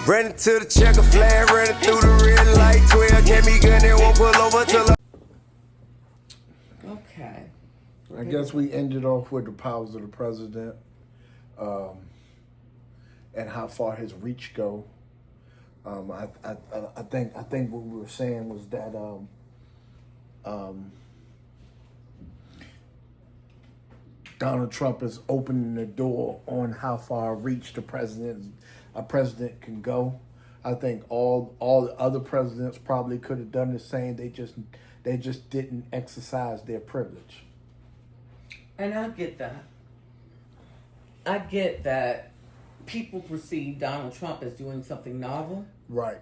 Running to the checker flag, running through the red light. 12 kept me gun and won't pull over till I... Okay. I guess we ended off with the powers of the president, and how far his reach go. I think what we were saying was that Donald Trump is opening the door on how far reach a president can go. I think all the other presidents probably could have done the same. They just didn't exercise their privilege. And I get that. I get that people perceive Donald Trump as doing something novel. Right.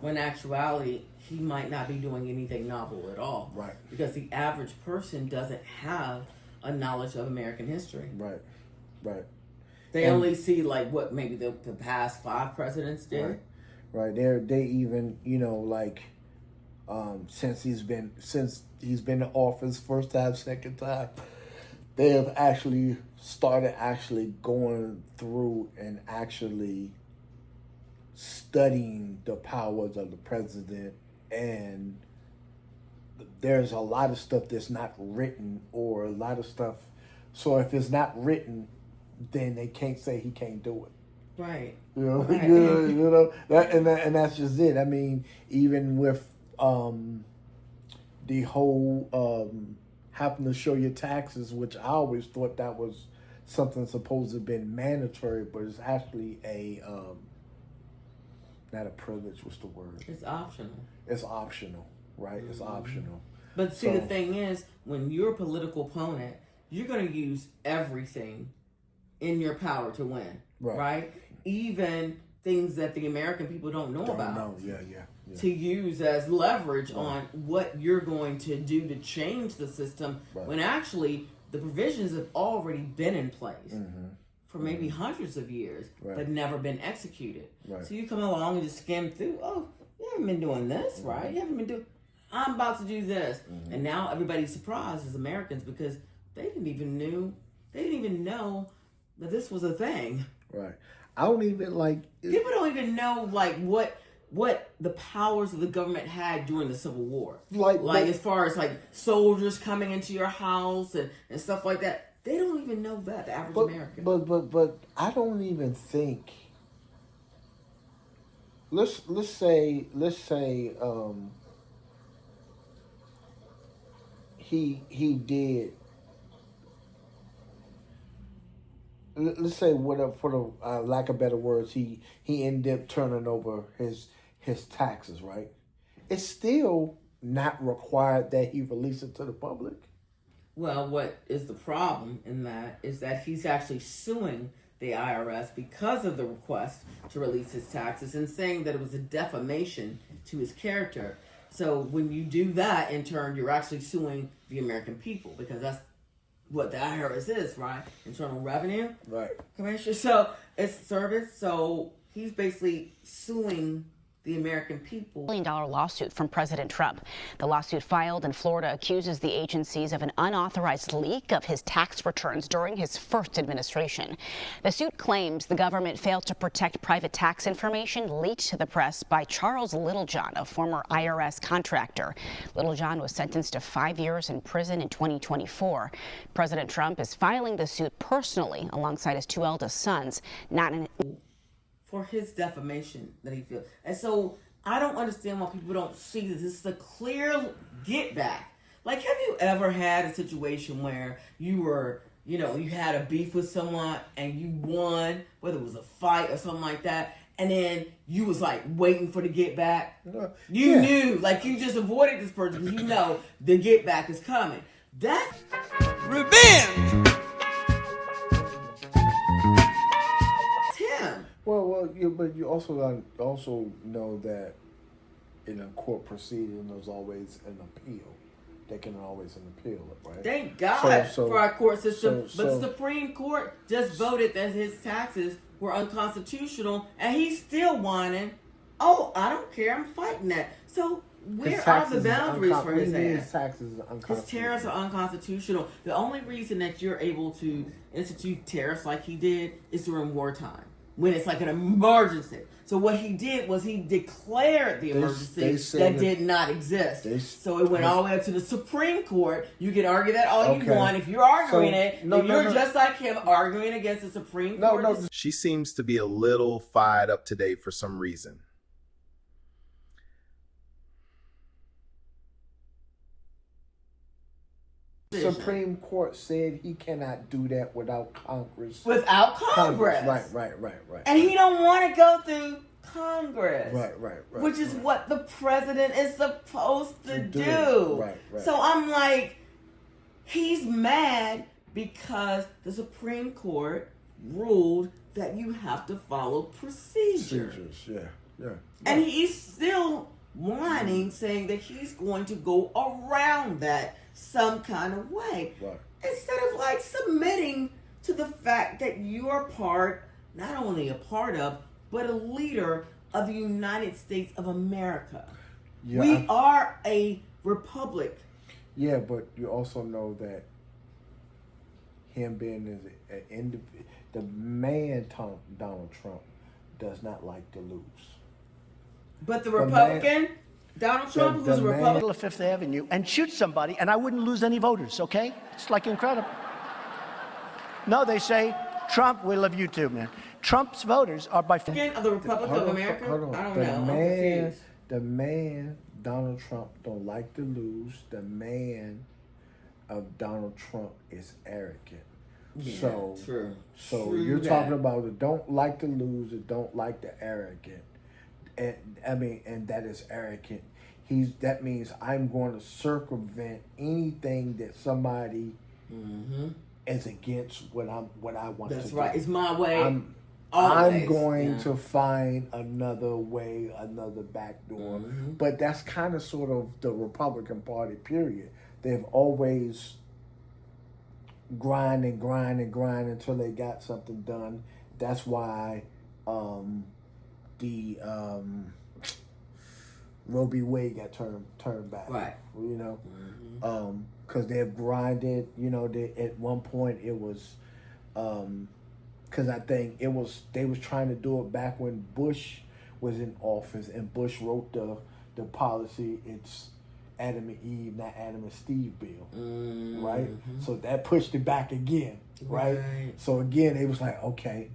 When in actuality, he might not be doing anything novel at all. Right. Because the average person doesn't have a knowledge of American history. Right. Right. They only see like what maybe the past 5 presidents did. Right. They even, since he's been in office first time, second time, they have actually started going through and actually studying the powers of the president, and there's a lot of stuff that's not written, or a lot of stuff. So if it's not written, then they can't say he can't do it. Right. Right. And that's just it. I mean, even with the whole having to show your taxes, which I always thought that was something supposed to have been mandatory, but it's actually not a privilege. What's the word? It's optional. It's optional, right? It's optional. But see, the thing is, when you're a political opponent, you're going to use everything in your power to win, right? Even things that the American people don't know about. Yeah. To use as leverage on what you're going to do to change the system, when actually the provisions have already been in place for maybe hundreds of years, but never been executed. So you come along and just skim through, oh, you haven't been doing this, right? You haven't been doing, I'm about to do this. And now everybody's surprised as Americans because they didn't even know that this was a thing. Right. I don't even people don't even know what the powers of the government had during the Civil War. As far as soldiers coming into your house and stuff like that. They don't even know that, the average American. But I don't even think, let's say he did, let's say, whatever, for the lack of better words, he ended up turning over his taxes, right? It's still not required that he release it to the public. Well, what is the problem in that is that he's actually suing the IRS because of the request to release his taxes and saying that it was a defamation to his character. So when you do that, in turn, you're actually suing the American people because that's what the IRS is, right? Internal Revenue. Right. Commissioner. So it's service. So he's basically suing the American people. $1 billion lawsuit from President Trump. The lawsuit filed in Florida accuses the agencies of an unauthorized leak of his tax returns during his first administration. The suit claims the government failed to protect private tax information leaked to the press by Charles Littlejohn, a former IRS contractor. Littlejohn was sentenced to 5 years in prison in 2024. President Trump is filing the suit personally alongside his 2 eldest sons, not in for his defamation that he feels. And so I don't understand why people don't see this. This is a clear get back. Have you ever had a situation where you were, you had a beef with someone and you won, whether it was a fight or something like that, and then you was waiting for the get back? You knew, you just avoided this person because the get back is coming. That's revenge. Well, but you also know that in a court proceeding, there's always an appeal. They can always appeal it, right? Thank God for our court system. But the Supreme Court just voted that his taxes were unconstitutional, and he's still whining, oh, I don't care, I'm fighting that. So where are the boundaries for his ass? His taxes are unconstitutional. His tariffs are unconstitutional. The only reason that you're able to institute tariffs like he did is during wartime, when it's an emergency. So what he did was he declared the They emergency said that it- did not exist. they- So it went all the way up to the Supreme Court. You can argue that all you Okay. want. If you're arguing So- it, no, then no, you're no. just like him arguing against the Supreme No, Court. no. She seems to be a little fired up today for some reason. Supreme Court said he cannot do that without Congress. Without Congress. Right. And he don't want to go through Congress. Right. Which is what the president is supposed to do. do. Right. So I'm like, he's mad because the Supreme Court ruled that you have to follow procedure. Procedures, yeah. And he's still whining, saying that he's going to go around that some kind of way. Right. Instead of like submitting to the fact that you are part, not only a part of, but a leader of the United States of America. Yeah, We are a republic. Yeah, but you also know that him being an individual, the man Donald Trump does not like to lose. But the man- Republican, Donald Trump, the who's a man- Republican, middle of Fifth Avenue and shoot somebody, and I wouldn't lose any voters, okay? It's like incredible. No, they say, Trump, we love you too, man. Trump's voters are by far. of the Republic of America. Hold on. I don't the know. I'm Man, confused. the man, Donald Trump, don't like to lose. The man of Donald Trump is arrogant. Yeah, so true. So True you're that. talking about the don't like to lose, and don't like the arrogant. And and that is arrogant. That means I'm going to circumvent anything that somebody is against what I want That's to right. do. It's my way. I'm always. going Yeah. to find another way, another back door. But that's kind of sort of the Republican Party, period. They've always grind until they got something done. That's why the Roe v. Wade got turned back. Right. You know, because they've grinded. You know, at one point it was, because I think they was trying to do it back when Bush was in office, and Bush wrote the policy. It's Adam and Eve, not Adam and Steve bill, right? So that pushed it back again, right? So again, it was like, okay,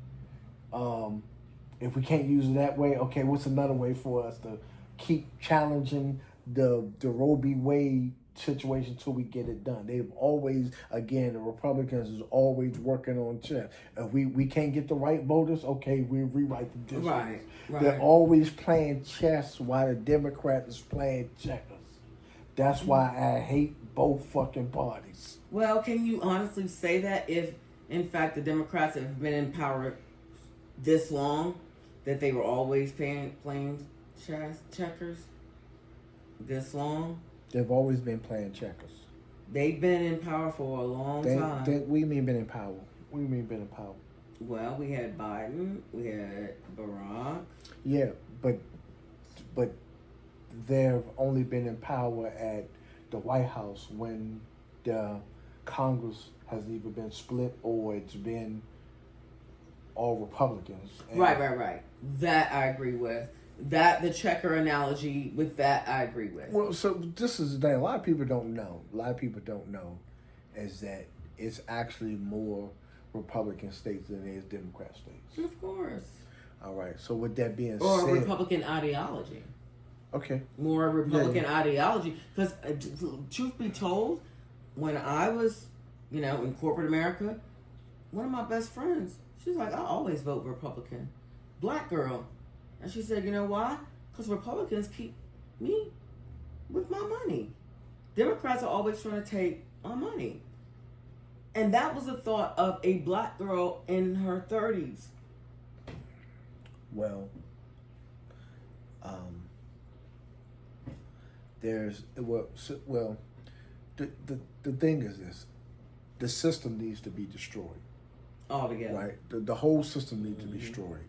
if we can't use it that way, okay, what's another way for us to keep challenging the Roe v. Wade situation until we get it done? They've always, again, the Republicans is always working on chess. If we can't get the right voters, okay, we rewrite the districts. Right. They're always playing chess while the Democrats is playing checkers. That's why I hate both fucking parties. Well, can you honestly say that if, in fact, the Democrats have been in power this long, that they were always playing checkers this long? They've always been playing checkers. They've been in power for a long time. We mean been in power. We mean been in power. Well, we had Biden, we had Barack. Yeah, but they've only been in power at the White House when the Congress has either been split or it's been all Republicans. And Right. That I agree with. That, the checker analogy, with that I agree with. Well, so this is the thing. A lot of people don't know is that it's actually more Republican states than it is Democrat states. Of course. All right. So with that being Or said, Republican ideology. okay. More Republican ideology. Because, truth be told, when I was, in corporate America, one of my best friends, she's like, I always vote Republican. Black girl. And she said, you know why? Because Republicans keep me with my money. Democrats are always trying to take my money. And that was the thought of a black girl in her 30s. Well, the thing is this: the system needs to be destroyed. Altogether. Right, the whole system needs to be destroyed,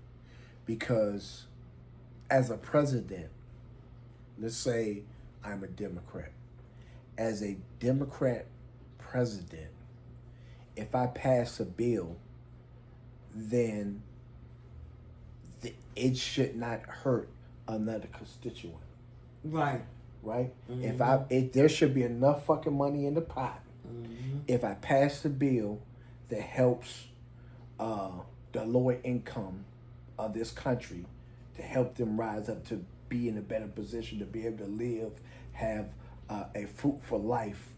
because as a president, let's say I'm a Democrat. As a Democrat president, if I pass a bill, then it should not hurt another constituent, Right. right? Mm-hmm. If there should be enough fucking money in the pot. Mm-hmm. If I pass a bill that helps the lower income of this country, to help them rise up to be in a better position, to be able to live, have a fruitful life,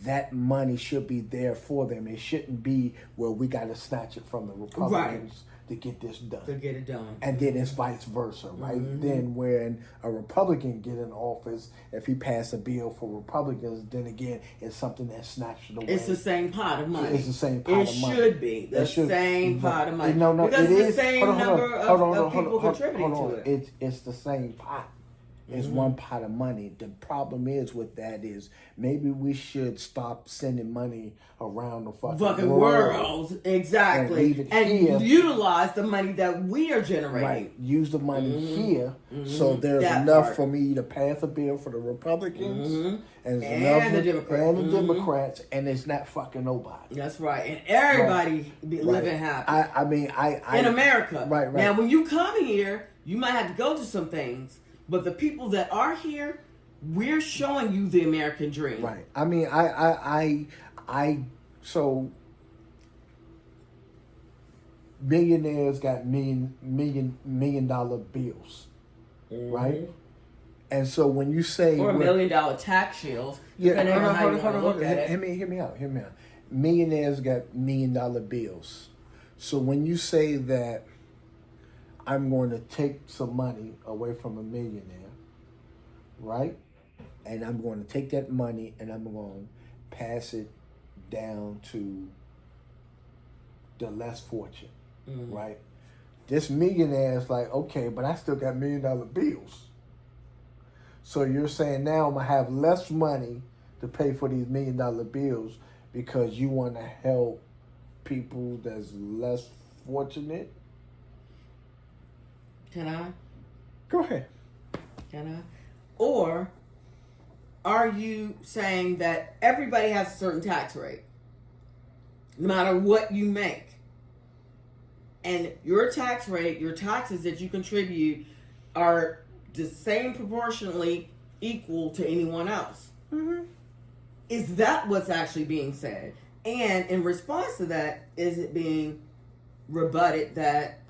that money should be there for them. It shouldn't be where we got to snatch it from the Republicans to get this done. To get it done. And then it's vice versa, right? Then when a Republican get in office, if he pass a bill for Republicans, then again, it's something that's snatched away. It's the same pot of money. It's the same pot of money. It should be the same pot of money. No, because it it's is. the same number of people contributing hold to on. it. It's the same pot. It's one pot of money. The problem is with that is maybe we should stop sending money around the fucking world. Exactly. And leave it here. Utilize the money that we are generating. Right. Use the money here, so there's That enough part. for me to pass a bill for the Republicans and, And enough the for- Democrats. and the Democrats, and it's not fucking nobody. That's right. And everybody be living happy. I mean, I in America. Right. Now, when you come here, you might have to go to some things, but the people that are here, we're showing you the American dream. Right. I mean, so millionaires got million dollar bills, right? And so when you say Or $1 million tax shields, yeah, depending on how you want to look at it. Hear me out. Millionaires got $1 million bills. So when you say that I'm going to take some money away from a millionaire, right? And I'm going to take that money and I'm going to pass it down to the less fortunate, right? This millionaire is like, okay, but I still got $1 million bills. So you're saying now I'm going to have less money to pay for these $1 million bills because you want to help people that's less fortunate? Can I? Go ahead. Can I? Or are you saying that everybody has a certain tax rate, no matter what you make? And your tax rate, your taxes that you contribute are the same proportionally equal to anyone else. Mm-hmm. Is that what's actually being said? And in response to that, is it being rebutted that,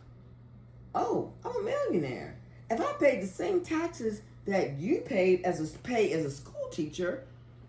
oh, I'm a millionaire. If I paid the same taxes that you paid as a school teacher,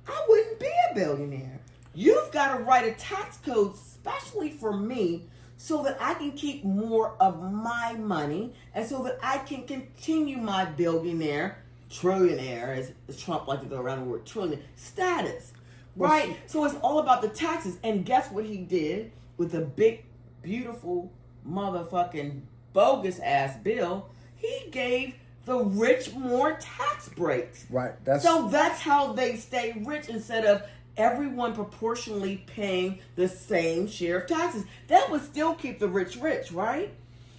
I wouldn't be a billionaire. You've got to write a tax code especially for me so that I can keep more of my money and so that I can continue my billionaire, trillionaire, as Trump likes to go around the word trillion, status. Right? So it's all about the taxes. And guess what he did with a big, beautiful, motherfucking bogus ass bill? He gave the rich more tax breaks. Right. So that's how they stay rich instead of everyone proportionally paying the same share of taxes. That would still keep the rich, right?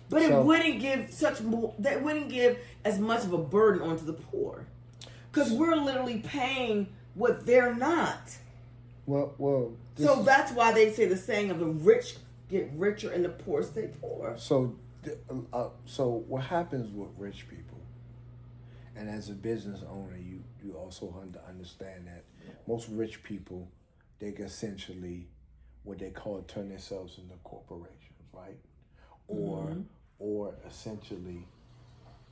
But it wouldn't give that wouldn't give as much of a burden onto the poor. Because we're literally paying what they're not. Well. So that's why they say the saying of the rich get richer and the poor stay poor. So what happens with rich people, and as a business owner, you also understand that most rich people, they can essentially, what they call turn themselves into corporations, right? Or essentially,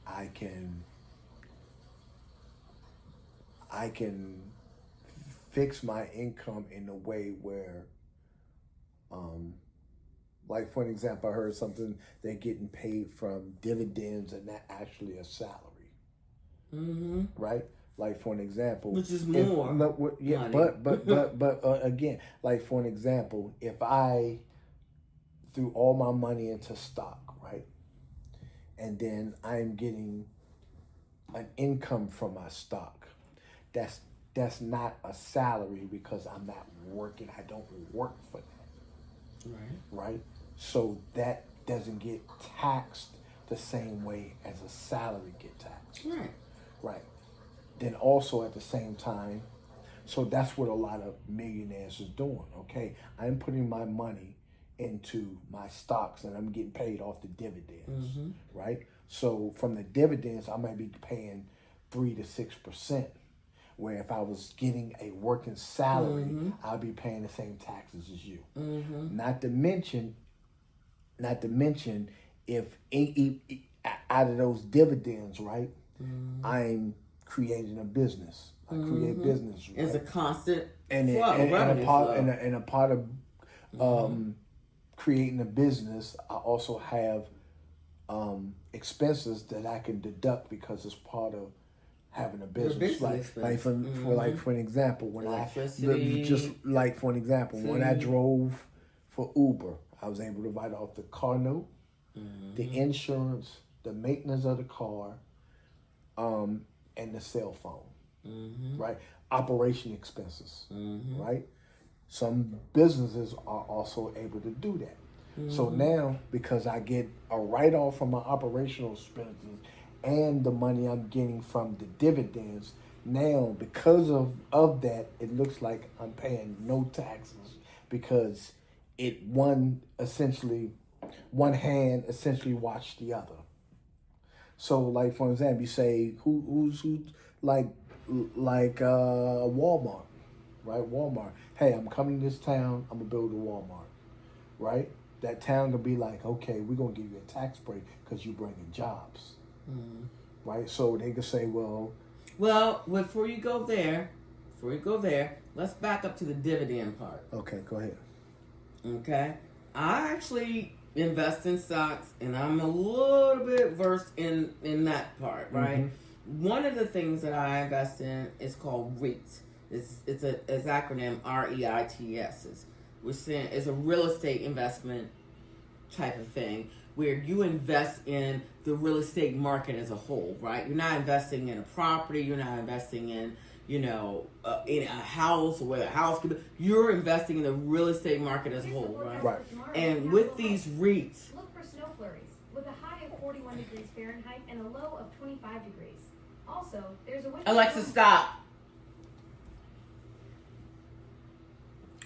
I can fix my income in a way where, like for an example, I heard something, they're getting paid from dividends and not actually a salary. Mm-hmm. Right? Like for an example, which is more. Money. But again, like for an example, if I threw all my money into stock, right, and then I'm getting an income from my stock, that's not a salary because I'm not working. I don't work for that. Right? So that doesn't get taxed the same way as a salary get taxed. Right. Then also at the same time, so that's what a lot of millionaires is doing, okay? I'm putting my money into my stocks, and I'm getting paid off the dividends, right? So from the dividends, I might be paying 3 to 6%. Where if I was getting a working salary, I'd be paying the same taxes as you. Not to mention, if out of those dividends, right, I'm creating a business. I create business. Right? It's a constant and flow, a part of creating a business, I also have expenses that I can deduct because it's part of having a business. For an example, when when I drove for Uber, I was able to write off the car note, the insurance, the maintenance of the car, and the cell phone, right? Operation expenses, right? Some businesses are also able to do that. So now, because I get a write-off from my operational expenses and the money I'm getting from the dividends, now because of that, it looks like I'm paying no taxes because one hand essentially watched the other. So, like for example, you say who's like Walmart, right? Walmart. Hey, I'm coming to this town. I'm gonna build a Walmart, right? That town could be like, okay, we're gonna give you a tax break because you're bringing jobs, right? So they could say, well, before you go there, let's back up to the dividend part. Okay, go ahead. Okay, I actually invest in stocks, and I'm a little bit versed in that part, right? One of the things that I invest in is called REITs. It's acronym REITS, which is a real estate investment type of thing where you invest in the real estate market as a whole, right? You're not investing in a property. You're not investing in, in a house or where the house could be. You're investing in the real estate market as a whole, right? Right. And with these REITs, look for snow flurries with a high of 41 degrees Fahrenheit and a low of 25 degrees. Also, there's a winter. Alexa, stop.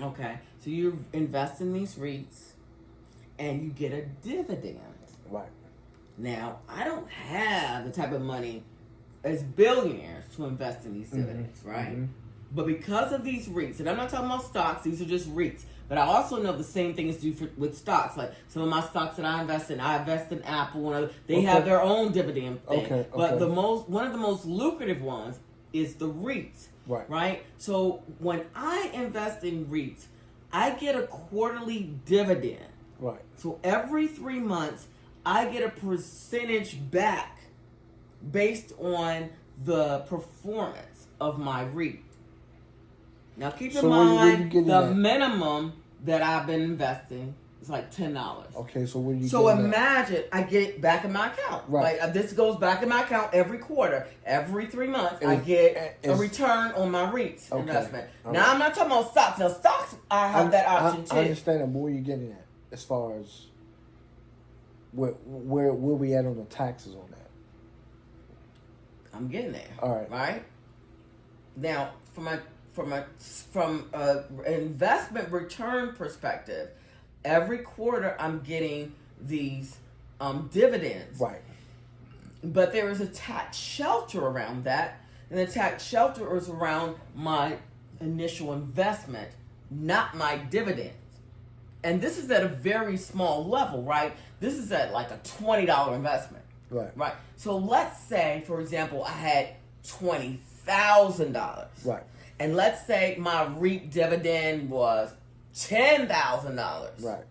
Okay, so you invest in these REITs and you get a dividend. Right. Now, I don't have the type of money as billionaires to invest in these dividends, right? But because of these REITs, and I'm not talking about stocks, these are just REITs. But I also know the same thing is due with stocks. Like some of my stocks that I invest in Apple, and they have their own dividend thing. But one of the most lucrative ones is the REITs. Right. So when I invest in REITs, I get a quarterly dividend. Right. So every 3 months, I get a percentage back based on the performance of my REIT. Now keep in mind the minimum that I've been investing is like $10. Okay, so when you imagine I get it back in my account. Right. Like this goes back in my account every quarter. Every 3 months, I get a return on my REITs investment. Now I'm not talking about stocks. Now stocks, I have that option too. I understand that. But where are you getting at as far as where we at on the taxes on that? I'm getting there. All right. Right. Now, from a investment return perspective, every quarter I'm getting these dividends. Right. But there is a tax shelter around that, and the tax shelter is around my initial investment, not my dividends. And this is at a very small level, right? This is at like a $20 investment. Right. Right. So let's say, for example, I had $20,000. Right. And let's say my REIT dividend was $10,000. Right.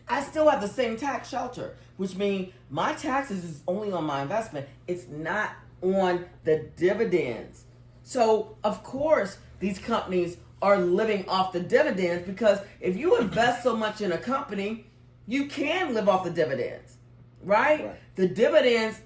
I still have the same tax shelter, which means my taxes is only on my investment. It's not on the dividends. So, of course, these companies are living off the dividends because if you invest so much in a company, you can live off the dividends, right? The dividends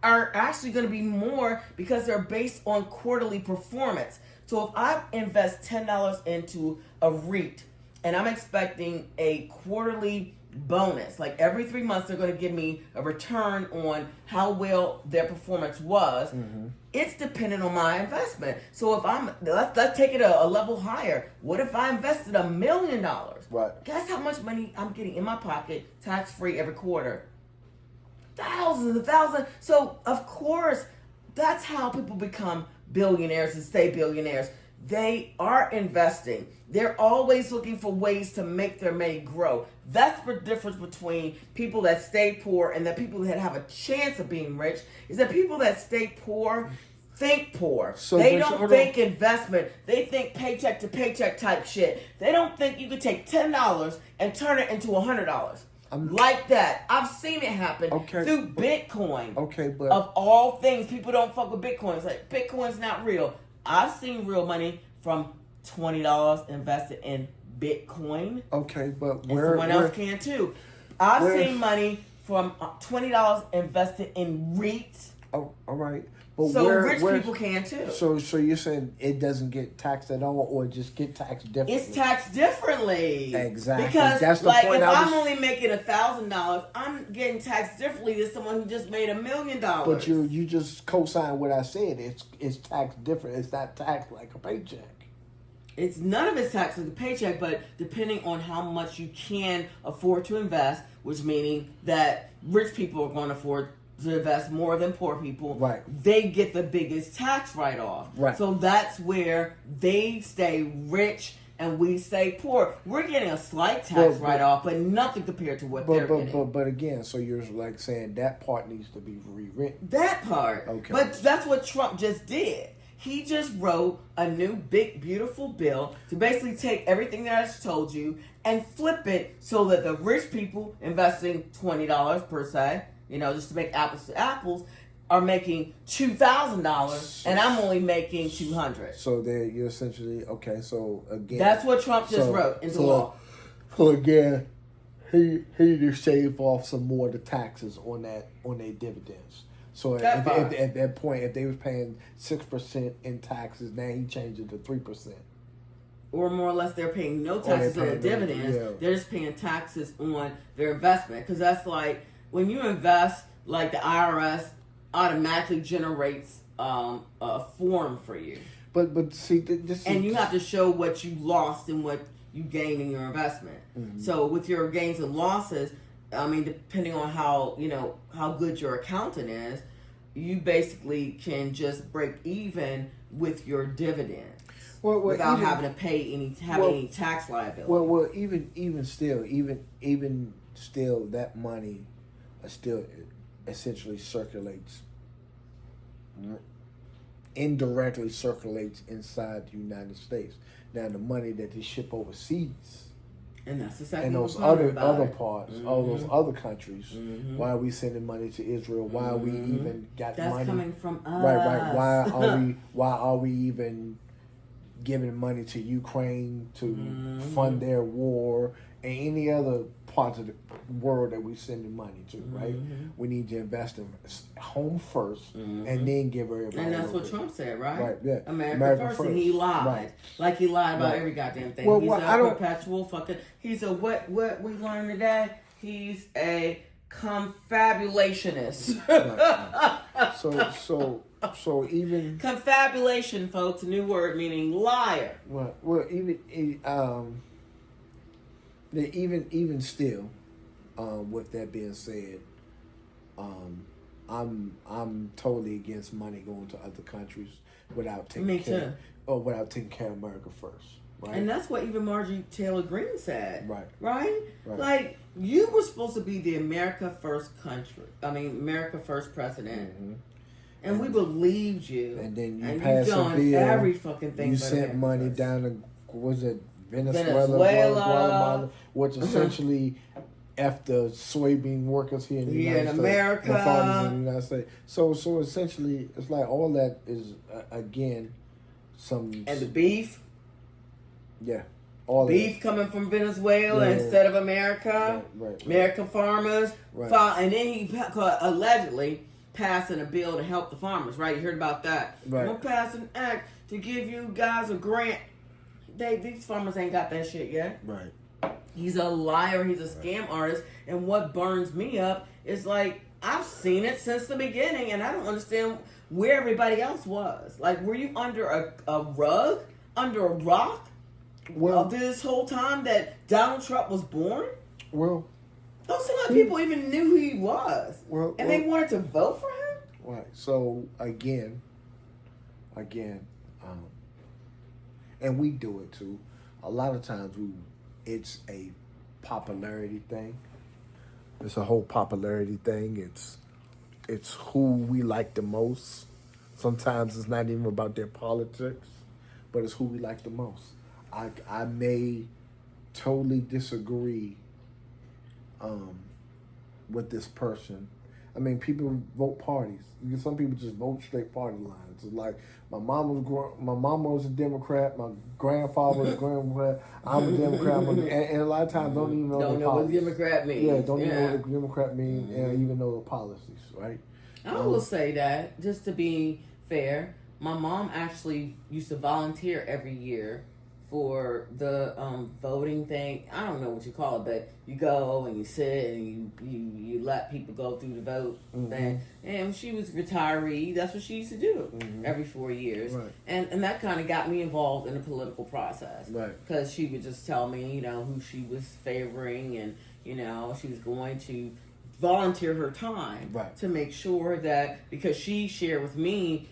are actually going to be more because they're based on quarterly performance. So if I invest $10 into a REIT and I'm expecting a quarterly bonus. Like every 3 months, they're going to give me a return on how well their performance was. It's dependent on my investment. So if let's take it a level higher. What if I invested $1 million? Right. Guess how much money I'm getting in my pocket, tax free every quarter? Thousands and thousands. So of course, that's how people become billionaires and stay billionaires. They are investing. They're always looking for ways to make their money grow. That's the difference between people that stay poor and the people that have a chance of being rich. Is that people that stay poor think poor. So they but don't hold think investment. They think paycheck to paycheck type shit. They don't think you could take $10 and turn it into $100. Like that. I've seen it happen through Bitcoin. Okay, but Of all things, people don't fuck with Bitcoin. It's like, Bitcoin's not real. I've seen real money from $20 invested in Bitcoin. okay, but And where someone else can too. I've seen money from $20 invested in REITs. Oh, all right. But So where, rich where- people can too. So you're saying it doesn't get taxed at all, or just get taxed differently? It's taxed differently. Exactly. Because That's the like point if I I'm was- only making $1,000, I'm getting taxed differently than someone who just made $1 million. But you just co-signed what I said. It's taxed different. It's not taxed like a paycheck. It's none of it's taxed as a paycheck, but depending on how much you can afford to invest, which meaning that rich people are going to afford to invest more than poor people, Right. they get the biggest tax write-off. Right. So that's where they stay rich and we stay poor. We're getting a slight tax But- write-off, but nothing compared to what they're getting. But again, so you're like saying that part needs to be rewritten. That part. Okay. But that's what Trump just did. He just wrote a new big beautiful bill to basically take everything that I just told you and flip it so that the rich people investing $20 per se, just to make apples to apples, are making $2,000 and I'm only making $200. So there you're essentially okay. So again, That's what Trump just wrote into law. So again, he to shave off some more of the taxes on their dividends. So at that point, if they was paying 6% in taxes, now he changed it to 3%. Or more or less, they're paying no taxes on the dividends. They're just paying taxes on their investment. Because that's like, when you invest, like the IRS automatically generates a form for you. But see, this And is, you have to show what you lost and what you gained in your investment. Mm-hmm. So with your gains and losses, I mean, depending on how good your accountant is, you basically can just break even with your dividends without having to pay any tax liability. Well, even still, that money still essentially indirectly circulates inside the United States. Now, the money that they ship overseas. And that's exactly And those other parts, all those other countries, why are we sending money to Israel? Why are we even got That's money? coming from us. Right. Why are we even giving money to Ukraine to fund their war and any other parts of the world that we sending money to? Right. We need to invest in home first and then give everybody. And that's what Trump said, right? Right, yeah. America first. And he lied. Right. Like he lied about every goddamn thing. Well, He's I a don't- perpetual fucking... He's a... What we learned today? He's a confabulationist. So even Confabulation, folks, a new word meaning liar. even still, with that being said, I'm totally against money going to other countries without taking care of America first. Right? And that's what even Marjorie Taylor Greene said. Right. Right? Like, you were supposed to be the America First president. And we believed you. And then you and passed you've a done bill. every fucking thing. You for sent America money First. down to, Venezuela, Guatemala, which essentially after soybean workers here in the United States, America, and farmers in the United States. So essentially, it's like all that is again some and the beef. Yeah, all Beef coming from Venezuela instead of America. Right. American farmers. Right. And then he allegedly passing a bill to help the farmers, right? You heard about that. Right. We'll pass an act to give you guys a grant. These farmers ain't got that shit yet. Right. He's a liar. He's a scam artist. And what burns me up is like, I've seen it since the beginning, and I don't understand where everybody else was. Like, were you under a rug, under a rock, this whole time that Donald Trump was born? Well, don't seem like people even knew who he was, and they wanted to vote for him. Right. So again, and we do it too. A lot of times, it's a popularity thing. It's a whole popularity thing. It's who we like the most. Sometimes it's not even about their politics, but it's who we like the most. I may totally disagree with this person. I mean, people vote parties. Some people just vote straight party lines. It's like my mama was a Democrat. My grandfather was a Democrat. I'm a Democrat. And a lot of times don't even know what Democrat means. Yeah, don't even know what the Democrat means, and even know the policies, right? I will say that, just to be fair, my mom actually used to volunteer every year for the voting thing. I don't know what you call it, but you go and you sit and you let people go through the vote thing. And she was retiree. That's what she used to do every 4 years. Right. And that kind of got me involved in the political process. Right. Because she would just tell me, who she was favoring, and, she was going to volunteer her time to make sure that, because she shared with me,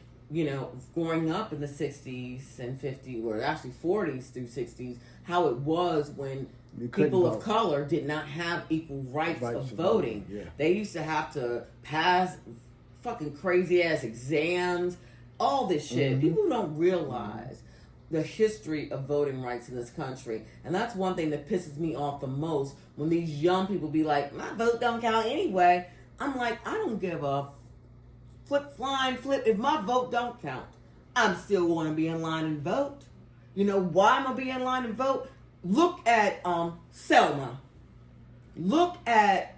growing up in the 60s and 50s, or actually 40s through 60s, how it was when people of color did not have equal rights of voting. Yeah. They used to have to pass fucking crazy ass exams, all this shit. People don't realize the history of voting rights in this country. And that's one thing that pisses me off the most, when these young people be like, my vote don't count anyway. I'm like, I don't give a flip. If my vote don't count, I'm still going to be in line and vote. You know why I'm going to be in line and vote? Look at Selma. Look at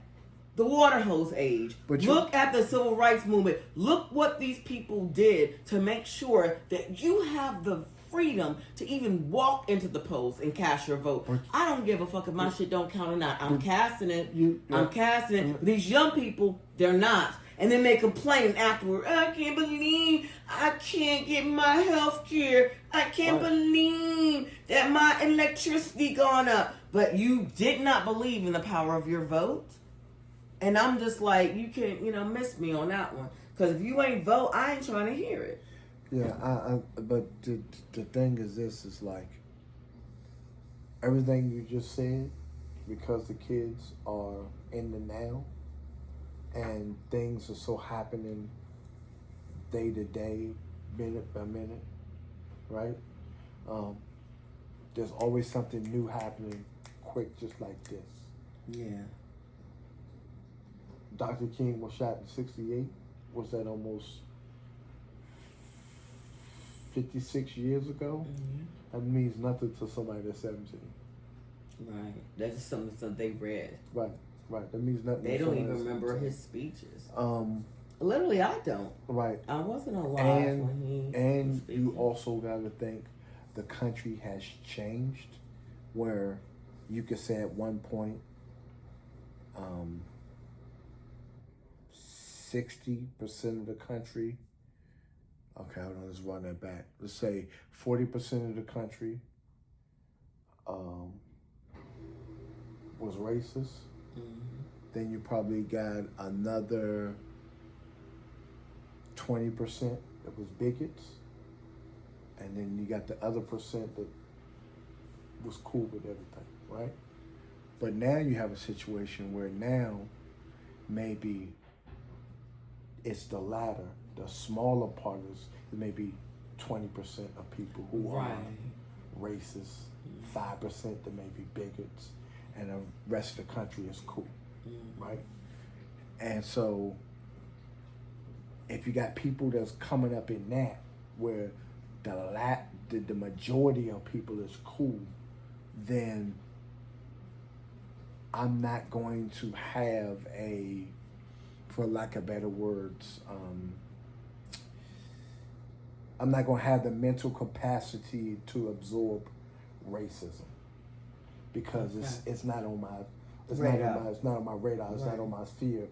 the water hose age. Look at the civil rights movement. Look what these people did to make sure that you have the freedom to even walk into the polls and cast your vote. I don't give a fuck if my shit don't count or not. I'm casting it. I'm casting it. But these young people, they're not. And then they complain afterward. I can't believe I can't get my health care. I can't believe that my electricity gone up. But you did not believe in the power of your vote. And I'm just like, you can, miss me on that one. Because if you ain't vote, I ain't trying to hear it. Yeah, but the thing is this, is like, everything you just said, because the kids are in the now, and things are so happening day to day, minute by minute, right? There's always something new happening quick, just like this. Yeah. Dr. King was shot in 68. Was that almost 56 years ago? That means nothing to somebody that's 17. Right. That's just something that they read. Right. That means nothing. They don't even remember his speeches. Literally, I don't. Right. I wasn't alive when he And you also got to think the country has changed, where you could say at one point, 60% of the country. Okay, hold on, let's run that back. Let's say 40% of the country was racist. Then you probably got another 20% that was bigots. And then you got the other percent that was cool with everything, right? But now you have a situation where now maybe it's the latter. The smaller part is maybe 20% of people who are racist, 5% that may be bigots, and the rest of the country is cool, right? And so if you got people that's coming up in that, where the majority of people is cool, then I'm not going to have a, for lack of better words, I'm not going to have the mental capacity to absorb racism. because it's not on my Radar. it's not on my radar. It's not on my sphere.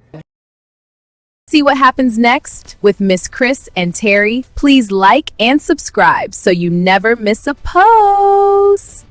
See what happens next with Miss Chris and Terry? Please like and subscribe so you never miss a post.